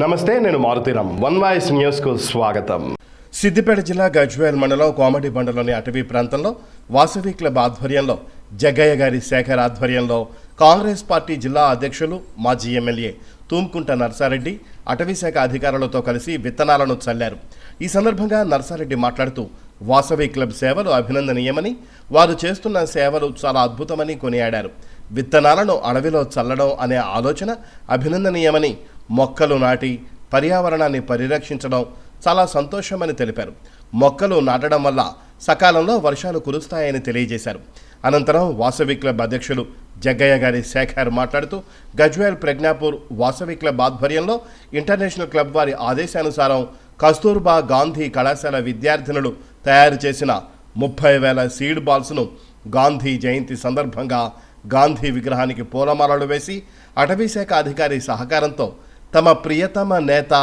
నమస్తే, నేను Maruthi Ram. One voice న్యూస్కు స్వాగతం. సిద్దిపేట జిల్లా గజ్వేల్ మండలం కోమటిబండలోని అటవీ ప్రాంతంలో వాసవి క్లబ్ ఆధ్వర్యంలో జగ్గయ్య గారి శేఖర్ ఆధ్వర్యంలో కాంగ్రెస్ పార్టీ జిల్లా అధ్యక్షులు మాజీ ఎమ్మెల్యే తూమ్కుంట నర్సారెడ్డి అటవీ శాఖ అధికారులతో కలిసి విత్తనాలను చల్లారు. ఈ సందర్భంగా నర్సారెడ్డి మాట్లాడుతూ వాసవి క్లబ్ సేవలు అభినందనీయమని, వారు చేస్తున్న సేవలు చాలా అద్భుతమని కొనియాడారు. విత్తనాలను అడవిలో చల్లడం అనే ఆలోచన అభినందనీయమని, మొక్కలు నాటి పర్యావరణాన్ని పరిరక్షించడం చాలా సంతోషమని తెలిపారు. మొక్కలు నాటడం వల్ల సకాలంలో వర్షాలు కురుస్తాయని తెలియజేశారు. అనంతరం వాసవి క్లబ్ అధ్యక్షులు జగ్గయ్య గారి శేఖర్ మాట్లాడుతూ గజ్వేల్ ప్రజ్ఞాపూర్ వాసవి క్లబ్ ఆధ్వర్యంలో ఇంటర్నేషనల్ క్లబ్ వారి ఆదేశానుసారం కస్తూర్బా గాంధీ కళాశాల విద్యార్థినులు తయారు చేసిన 30,000 సీడ్ బాల్స్ను గాంధీ జయంతి సందర్భంగా గాంధీ విగ్రహానికి పూలమాలలు వేసి అటవీ శాఖ అధికారి సహకారంతో తమ ప్రియతమ నేత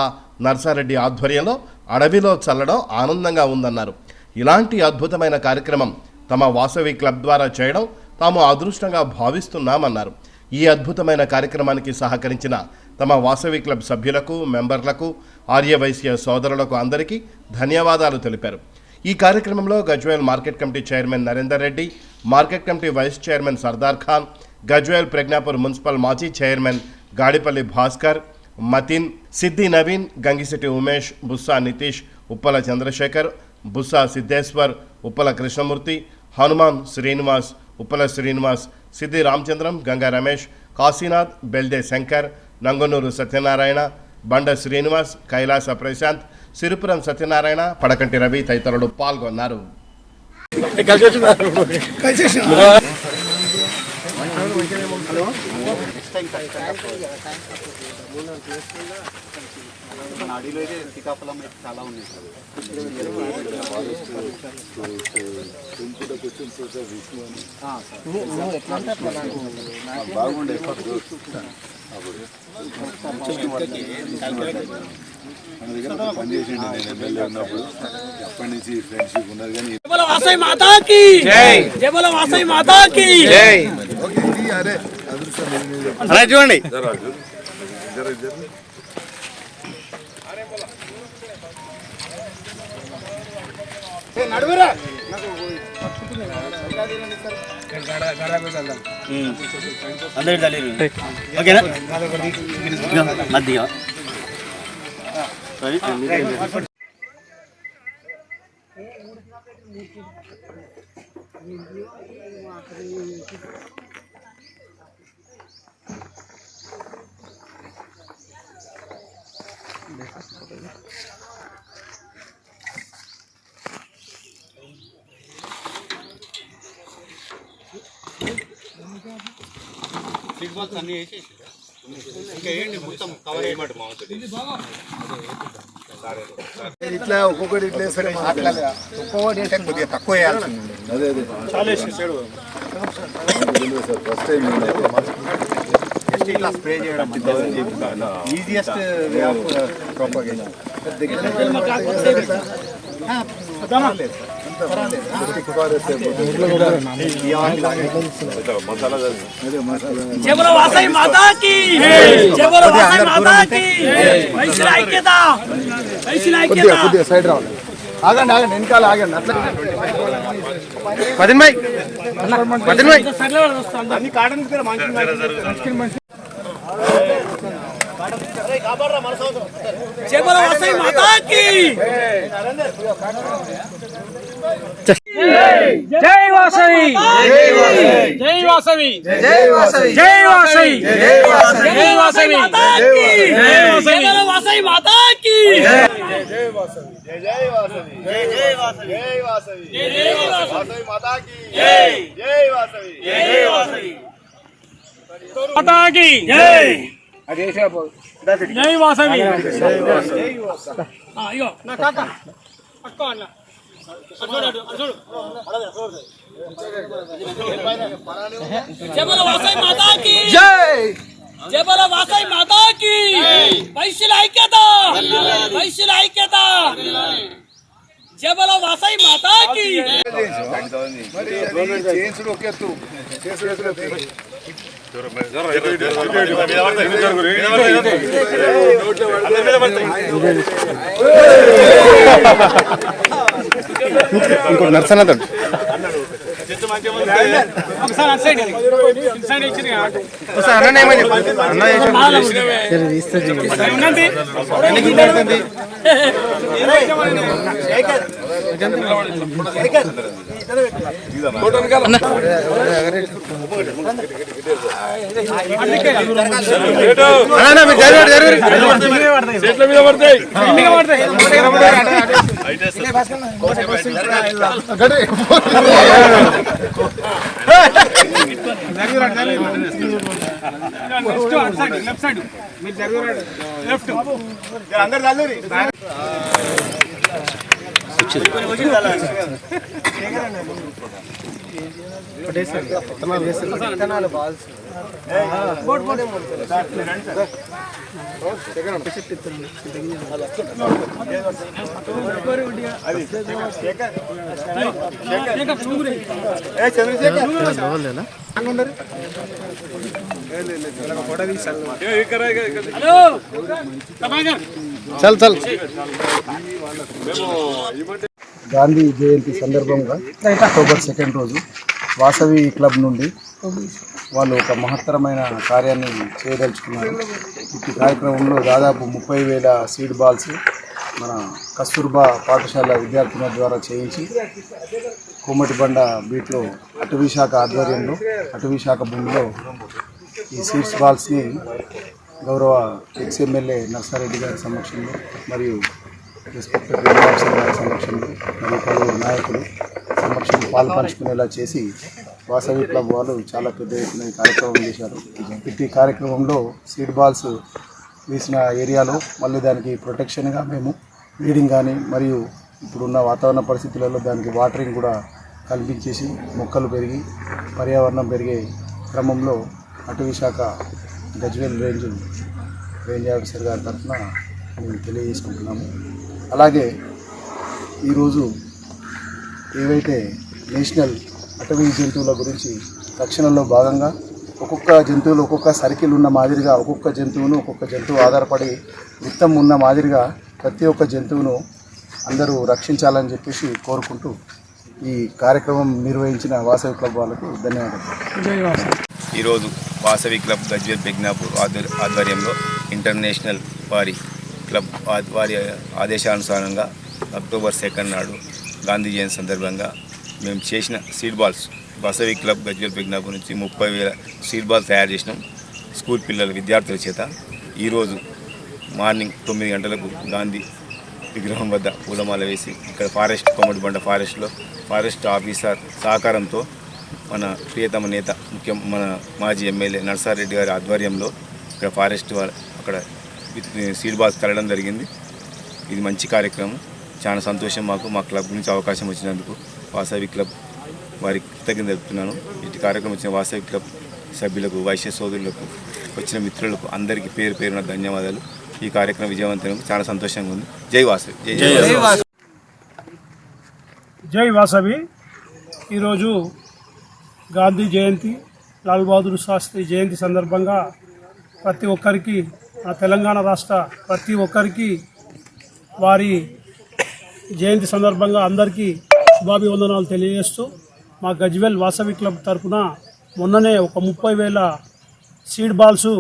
నర్సారెడ్డి ఆధ్వర్యంలో అడవిలో చల్లడం ఆనందంగా ఉందన్నారు. ఇలాంటి అద్భుతమైన కార్యక్రమం తమ వాసవి క్లబ్ ద్వారా చేయడం తాము అదృష్టంగా భావిస్తున్నామన్నారు. ఈ అద్భుతమైన కార్యక్రమానికి సహకరించిన తమ వాసవి క్లబ్ సభ్యులకు, మెంబర్లకు, ఆర్యవైశ్య సోదరులకు అందరికీ ధన్యవాదాలు తెలిపారు. ఈ కార్యక్రమంలో Gajwel market committee chairman Narender Reddy, market committee vice chairman Sardar Khan, Gajwel Pragnapur municipal మాజీ చైర్మన్ గాడిపల్లి భాస్కర్, మతిన్, సిద్ధి నవీన్, గంగిశెట్టి ఉమేష్, బుస్సా నితీష్, ఉప్పల చంద్రశేఖర్, బుస్సా సిద్ధేశ్వర్, ఉప్పల కృష్ణమూర్తి, హనుమాన్ శ్రీనివాస్, ఉప్పల శ్రీనివాస్, సిద్ధి రామచంద్రం, గంగా రమేష్, కాశీనాథ్, బెల్దే శంకర్, నంగనూరు సత్యనారాయణ, బండ శ్రీనివాస్, కైలాస ప్రశాంత్, సిరిపురం సత్యనారాయణ, పడకంటి రవి తదితరులు పాల్గొన్నారు. అడిలో అయితే శ్రీకాకుళం అయితే చాలా ఉన్నాయి బాగుండే మన దగ్గర పనిచేసిండు. నేను ఎమ్మెల్యే ఉన్నప్పుడు ఎప్పటి నుంచి ఫ్రెండ్షిప్ ఉన్నది. కానీ చూడండి నడుగురా మధ్య అన్ని వేసి ఇంకా ఏంటి మొత్తం కవర్ చేయమంట ఇట్లా ఒక్కొక్కటి ఇట్లా సరే ఒక్కొక్కటి వేసాక కొద్దిగా తక్కువ వేయాల్సింది. అదే చాలా వేసేసాడు ఫస్ట్ టైం ఇట్లా స్ప్రే చేయడం easiest way of propagation. Side రావాలి. ఆగండి ఆగండి, వెనకాల ఆగండి. అట్లా అన్ని కాటన్ జై వాసవి, జై వాసవి, జై వాసవి, జై వాసవి, జై వాసవి, జై వాసవి మాతా కీ, జై వాసవి, జై వాసవి, జై వాసవి, జై వాసవి, జై వాసవి మాతా కీ, జై వాసవి, జై వాసవి మాతా కీ, జై జై వాసవి, జై వాసవి. అయ్యో నా కాక పట్టుకో అన్న. వైశ్యుల ఐక్యత, వైశ్యుల ఐక్యత, జబల వాసవి మాతాకి. ఇంకోటి నర్సన చల్ గాంధీ జయంతి సందర్భంగా అక్టోబర్ 2 రోజు వాసవి క్లబ్ నుండి వాళ్ళు ఒక మహత్తరమైన కార్యాన్ని చేయదలుచుకున్నారు. ఈ కార్యక్రమంలో దాదాపు 30,000 సీడ్ బాల్స్ మన కస్తూర్బా పాఠశాల విద్యార్థుల ద్వారా చేయించి కోమటిబండ బీట్లో అటవీ శాఖ ఆధ్వర్యంలో అటవీ శాఖ భూమిలో ఈ సీడ్స్ బాల్స్ని గౌరవ ఎక్స్ఎమ్మెల్యే నర్సారెడ్డి గారి సమక్షంలో మరియు రెస్పెక్టెడ్ ఆఫీసర్ గారి సమక్షంలో మరియు పలువురు నాయకులు సమక్షంలో పాలు పంచుకునేలా చేసి వాసవి క్లబ్ వాళ్ళు చాలా పెద్ద ఎత్తున ఈ కార్యక్రమం చేశారు. ఈ కార్యక్రమంలో సీడ్ బాల్స్ వేసిన ఏరియాలో మళ్ళీ దానికి ప్రొటెక్షన్గా మేము వీడింగ్ కానీ మరియు ఇప్పుడున్న వాతావరణ పరిస్థితులలో దానికి వాటరింగ్ కూడా కల్పించేసి మొక్కలు పెరిగి పర్యావరణం పెరిగే క్రమంలో అటవీ శాఖ గజ్వేల్ రేంజ్ ఆఫీసర్ గారి తరఫున మేము తెలియజేసుకుంటున్నాము. అలాగే ఈరోజు ఏవైతే నేషనల్ అటవీ జంతువుల గురించి రక్షణలో భాగంగా ఒక్కొక్క జంతువులు ఒక్కొక్క సర్కిల్ ఉన్న మాదిరిగా ఒక్కొక్క జంతువు ఆధారపడి వృత్తం ఉన్న మాదిరిగా ప్రతి ఒక్క జంతువును అందరూ రక్షించాలని చెప్పేసి కోరుకుంటూ ఈ కార్యక్రమం నిర్వహించిన వాసవి క్లబ్ వాళ్ళకు ధన్యవాదాలు. ఈరోజు వాసవి క్లబ్ గజ్వేల్ పెగ్నాపూర్ ఆధ్వర్యంలో ఇంటర్నేషనల్ వారి క్లబ్ వారి ఆదేశానుసారంగా అక్టోబర్ 2 నాడు గాంధీ జయంతి సందర్భంగా మేము చేసిన seed balls Vasavi club Gajwel Pegnapur నుంచి 30,000 సీడ్ బాల్స్ తయారు చేసినాం స్కూల్ పిల్లల విద్యార్థుల చేత. ఈరోజు మార్నింగ్ 9 గంటలకు గాంధీ విగ్రహం వద్ద పూలమాల వేసి ఇక్కడ కోమటిబండ ఫారెస్ట్ ఆఫీసర్ సహకారంతో మన ప్రియతమ నేత మన మాజీ ఎమ్మెల్యే నర్సారెడ్డి గారి ఆధ్వర్యంలో ఇక్కడ ఫారెస్ట్ అక్కడ సీడ్ బాల్స్ తరడం జరిగింది. ఇది మంచి కార్యక్రమం. చాలా సంతోషం మా క్లబ్ నుంచి అవకాశం వచ్చినందుకు వాసవి క్లబ్ వారికి కృతజ్ఞతలు తెలుపుతున్నాను. ఇటు కార్యక్రమం వచ్చిన వాసవి క్లబ్ సభ్యులకు వైశ్య సోదరులకు వచ్చిన మిత్రులకు అందరికీ పేరు పేరున ధన్యవాదాలు. ఈ కార్యక్రమం విజయవంతం చాలా సంతోషంగా ఉంది. జై వాసవి. జై వాసవి. ఈరోజు గాంధీ జయంతి, లాల్ బహదూర్ శాస్త్రి జయంతి సందర్భంగా ప్రతి ఒక్కరికి తెలంగాణ రాష్ట్ర ప్రతి ఒక్కరికి వారి జయంతి సందర్భంగా అందరికీ శుభాభివందనాలు తెలియజేస్తూ మా గజ్వేల్ వాసవి క్లబ్ తరఫున మొన్ననే ఒక 30,000 సీడ్ బాల్స్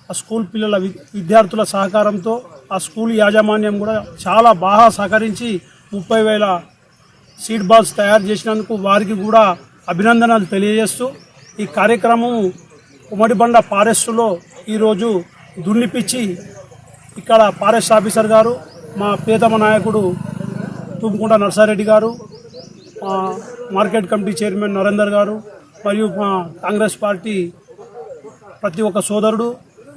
ఆ స్కూల్ పిల్లల విద్యార్థుల సహకారంతో ఆ స్కూల్ యాజమాన్యం కూడా చాలా బాగా సహకరించి 30,000 సీడ్ బాల్స్ తయారు చేసినందుకు వారికి కూడా అభినందనలు తెలియజేస్తూ ఈ కార్యక్రమం ఉమ్మడిబండ ఫారెస్టులో ఈరోజు దున్నిపిచ్చి ఇక్కడ ఫారెస్ట్ ఆఫీసర్ గారు, మా ప్రియతమ నాయకుడు తుమ్కుంట నర్సారెడ్డి గారు, మార్కెట్ కమిటీ చైర్మన్ నరేందర్ గారు మరియు మా కాంగ్రెస్ పార్టీ ప్రతి ఒక్క సోదరుడు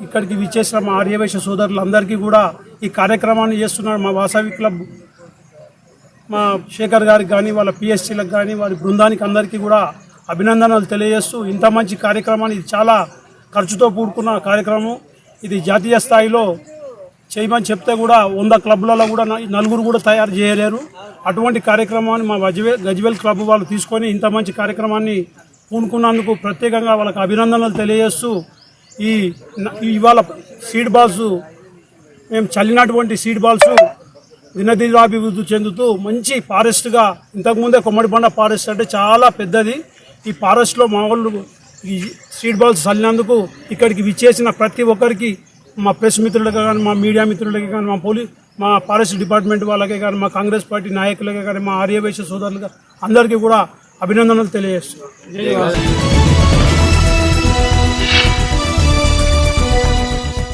ఇక్కడికి విచ్చేసిన మా ఆర్యవైశ్య సోదరులందరికీ కూడా ఈ కార్యక్రమాన్ని చేస్తున్నారు. మా వాసవి క్లబ్ మా శేఖర్ గారికి కానీ వాళ్ళ పిఎస్సీలకు కానీ వారి బృందానికి అందరికీ కూడా అభినందనలు తెలియజేస్తూ ఇంత మంచి కార్యక్రమాన్ని ఇది చాలా ఖర్చుతో కూడుకున్న కార్యక్రమం. ఇది జాతీయ స్థాయిలో చేయమని చెప్తే కూడా 100 క్లబ్లలో కూడా 4 కూడా తయారు చేయలేరు. అటువంటి కార్యక్రమాన్ని మా గజ్వేల్ క్లబ్ వాళ్ళు తీసుకొని ఇంత మంచి కార్యక్రమాన్ని పూనుకున్నందుకు ప్రత్యేకంగా వాళ్ళకి అభినందనలు తెలియజేస్తూ ఇవాళ సీడ్ బాల్స్ మేము చల్లినటువంటి సీడ్ బాల్స్ దినదినాభివృద్ధి చెందుతూ మంచి ఫారెస్ట్గా, ఇంతకుముందే కొమ్మడిబండ ఫారెస్ట్ అంటే చాలా పెద్దది. ఈ ఫారెస్ట్లో మా వాళ్ళు ఈ సీడ్ బాల్స్ చల్లినందుకు ఇక్కడికి విచ్చేసిన ప్రతి ఒక్కరికి, మా ప్రెస్ మిత్రులకి కానీ, మా మీడియా మిత్రులకి కానీ, మా ఫారెస్ట్ డిపార్ట్మెంట్ వాళ్ళకే కానీ, మా కాంగ్రెస్ పార్టీ నాయకులకే కానీ, మా ఆర్యవైశ్య సోదరులుగా అందరికీ కూడా అభినందనలు తెలియజేస్తున్నాను. జై వాసవి.